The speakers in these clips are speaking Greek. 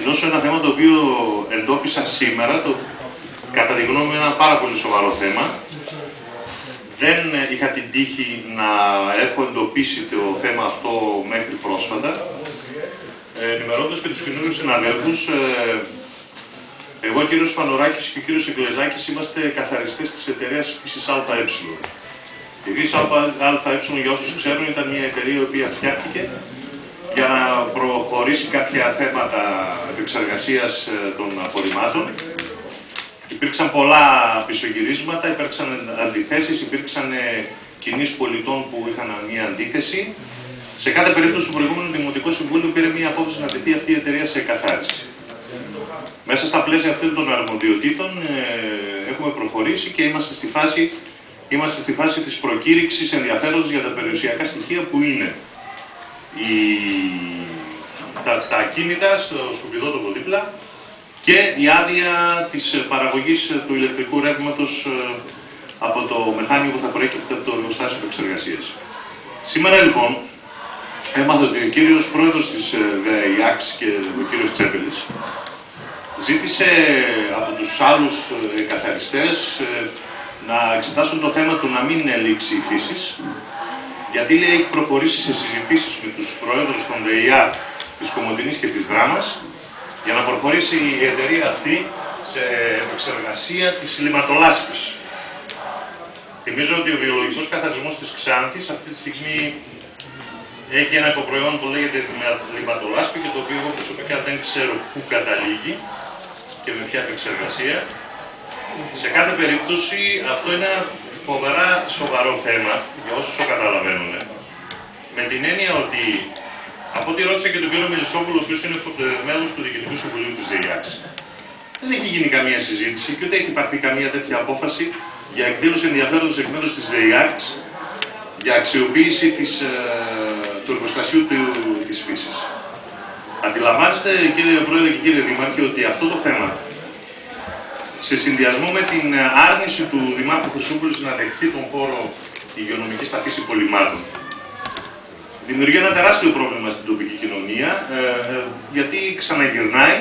ανακοινώσω ένα θέμα το οποίο εντόπισα σήμερα, το κατά τη γνώμη μου ένα πάρα πολύ σοβαρό θέμα. Δεν είχα την τύχη να έχω εντοπίσει το θέμα αυτό μέχρι πρόσφατα. Ενημερώνοντας και τους καινούριους συναδέλφους, εγώ, ο κύριος Φανουράκης και ο κύριος Εγκλεζάκης είμαστε καθαριστές της εταιρείας Φύσης ΑΕ. Η Φύσης ΑΕ, για όσους ξέρουν, ήταν μια εταιρεία η οποία φτιάχτηκε για να προχωρήσει κάποια θέματα επεξεργασίας των απορριμμάτων. Υπήρξαν πολλά πισωγυρίσματα, υπήρξαν αντιθέσεις, υπήρξαν κινήσεις πολιτών που είχαν μια αντίθεση. Σε κάθε περίπτωση, το προηγούμενο Δημοτικό Συμβούλιο πήρε μια απόφαση να τεθεί αυτή η εταιρεία σε εκαθάριση. Μέσα στα πλαίσια αυτών των αρμοδιοτήτων έχουμε προχωρήσει και είμαστε στη φάση της προκήρυξης ενδιαφέροντος για τα περιουσιακά στοιχεία που είναι τα ακίνητα στο σκουπιδότοπο δίπλα και η άδεια της παραγωγής του ηλεκτρικού ρεύματος από το μεχάνημα που θα προέρχεται από το εργοστάσιο επεξεργασίας. Σήμερα λοιπόν έμαθα ότι ο κύριος πρόεδρος της ΔΕΙΑΞ και ο κύριος Τσέπελης ζήτησε από τους άλλους καθαριστές να εξετάσουν το θέμα του να μην ελήξει η φύσης, γιατί λέει έχει προχωρήσει σε συζητήσεις με τους προέδρους των ΔΕΙΑ της Κομοτηνής και της Δράμας για να προχωρήσει η εταιρεία αυτή σε επεξεργασία της λιματολάσπης. Θυμίζω ότι ο βιολογικός καθαρισμός της Ξάνθης αυτή τη στιγμή έχει ένα υποπροϊόν που λέγεται λιματολάσπη και το οποίο εγώ προσωπικά δεν ξέρω πού καταλήγει και με ποια επεξεργασία. Σε κάθε περίπτωση αυτό είναι ένα φοβερά σοβαρό θέμα για όσους το καταλαβαίνουν. Με την έννοια ότι, από ό,τι ρώτησα και τον κύριο Μελισσόπουλο, ο οποίος είναι μέλος του Διοικητικού Συμβουλίου της ΔΕΙΑΞ, δεν έχει γίνει καμία συζήτηση και ούτε έχει υπάρξει καμία τέτοια απόφαση για εκδήλωση ενδιαφέροντος εκ μέρους της ΔΕΙΑΞ για αξιοποίηση του εργοστασίου της φύσης. Αντιλαμβάνεστε, κύριε Πρόεδρε και κύριε Δήμαρχε, ότι αυτό το θέμα, σε συνδυασμό με την άρνηση του Δημάρχου Χρυσούπολης να δεχτεί τον χώρο υγειονομικής στα φύση πολυμάτων, δημιουργεί ένα τεράστιο πρόβλημα στην τοπική κοινωνία, γιατί ξαναγυρνάει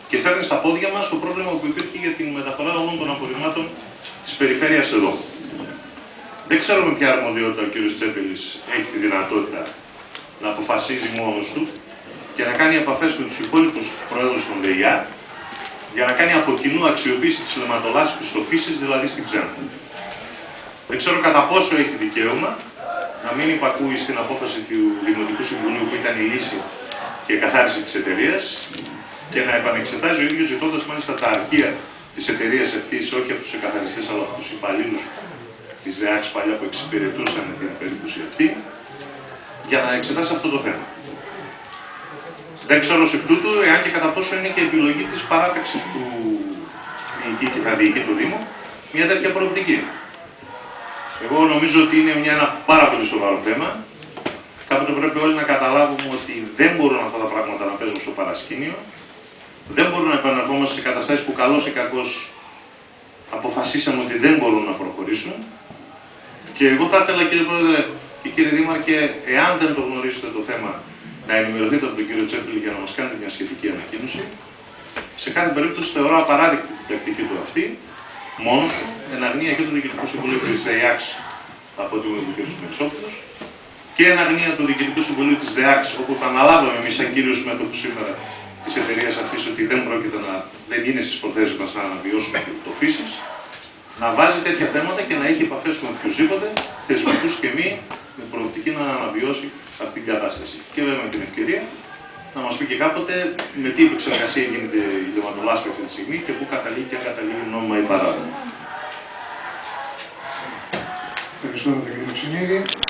και φέρνει στα πόδια μας το πρόβλημα που υπήρχε για την μεταφορά όλων των απορριμμάτων της περιφέρειας εδώ. Δεν ξέρω με ποια αρμοδιότητα ο κ. Τσέπελης έχει τη δυνατότητα να αποφασίζει μόνος του και να κάνει επαφές με τους υπόλοιπους προέδρους των ΔΕΙΑ για να κάνει από κοινού αξιοποίηση της λιματολάσπης στο φύσης, δηλαδή στην Ξάνθη. Δεν ξέρω κατά πόσο έχει δικαίωμα να μην υπακούει στην απόφαση του Δημοτικού Συμβουλίου που ήταν η λύση και η καθάριση της εταιρείας και να επανεξετάζει ο ίδιος, ζητώντας μάλιστα τα αρχεία της εταιρείας αυτής, όχι από τους εκαθαριστές αλλά από τους υπαλλήλους της ΔΕΙΑΞ παλιά που εξυπηρετούσαν την περίπτωση αυτή, για να εξετάσει αυτό το θέμα. Δεν ξέρω ως εκ τούτου εάν και κατά πόσο είναι και επιλογή της παράταξης που διοικεί και θα διοικεί το Δήμο μια τέτοια προοπτική. Εγώ νομίζω ότι είναι ένα πάρα πολύ σοβαρό θέμα. Κάποτε πρέπει όλοι να καταλάβουμε ότι δεν μπορούν αυτά τα πράγματα να παίζουν στο παρασκήνιο. Δεν μπορούν να επαναρχόμαστε σε καταστάσεις που καλώς ή κακώς αποφασίσαμε ότι δεν μπορούν να προχωρήσουν. Και εγώ θα ήθελα, κύριε Πρόεδρε και κύριε Δήμαρχε, εάν δεν το γνωρίζετε το θέμα, να ενημερωθείτε από τον κύριο Τσέπελη για να μας κάνετε μια σχετική ανακοίνωση. Σε κάθε περίπτωση θεωρώ απαράδεκτη την τακτική του αυτή, μόνος του, εν αγνία και του Διοικητικού Συμβουλίου της ΔΕΙΑΞ, από ό,τι μου είπε ο κ. Μελισσόπουλος, και εν αγνία του Διοικητικού Συμβουλίου της ΔΕΙΑΞ, όπου θα αναλάβαμε εμείς σαν κύριος μέτοχος σήμερα της εταιρείας αυτής ότι δεν είναι στις προθέσεις μας να αναβιώσουμε το φύσης, να βάζει τέτοια θέματα και να έχει επαφές με οποιουσδήποτε, θεσμικούς και μη, με προοπτική να αναβιώσει αυτή την κατάσταση. Και βέβαια με την ευκαιρία να μας πει και κάποτε με τι επεξεργασία γίνεται η λιματολάσπη αυτή τη στιγμή και πού καταλήγει και αν καταλήγει νόμιμα ή παράνομα. Ευχαριστούμε τον κύριο Ξυνίδη.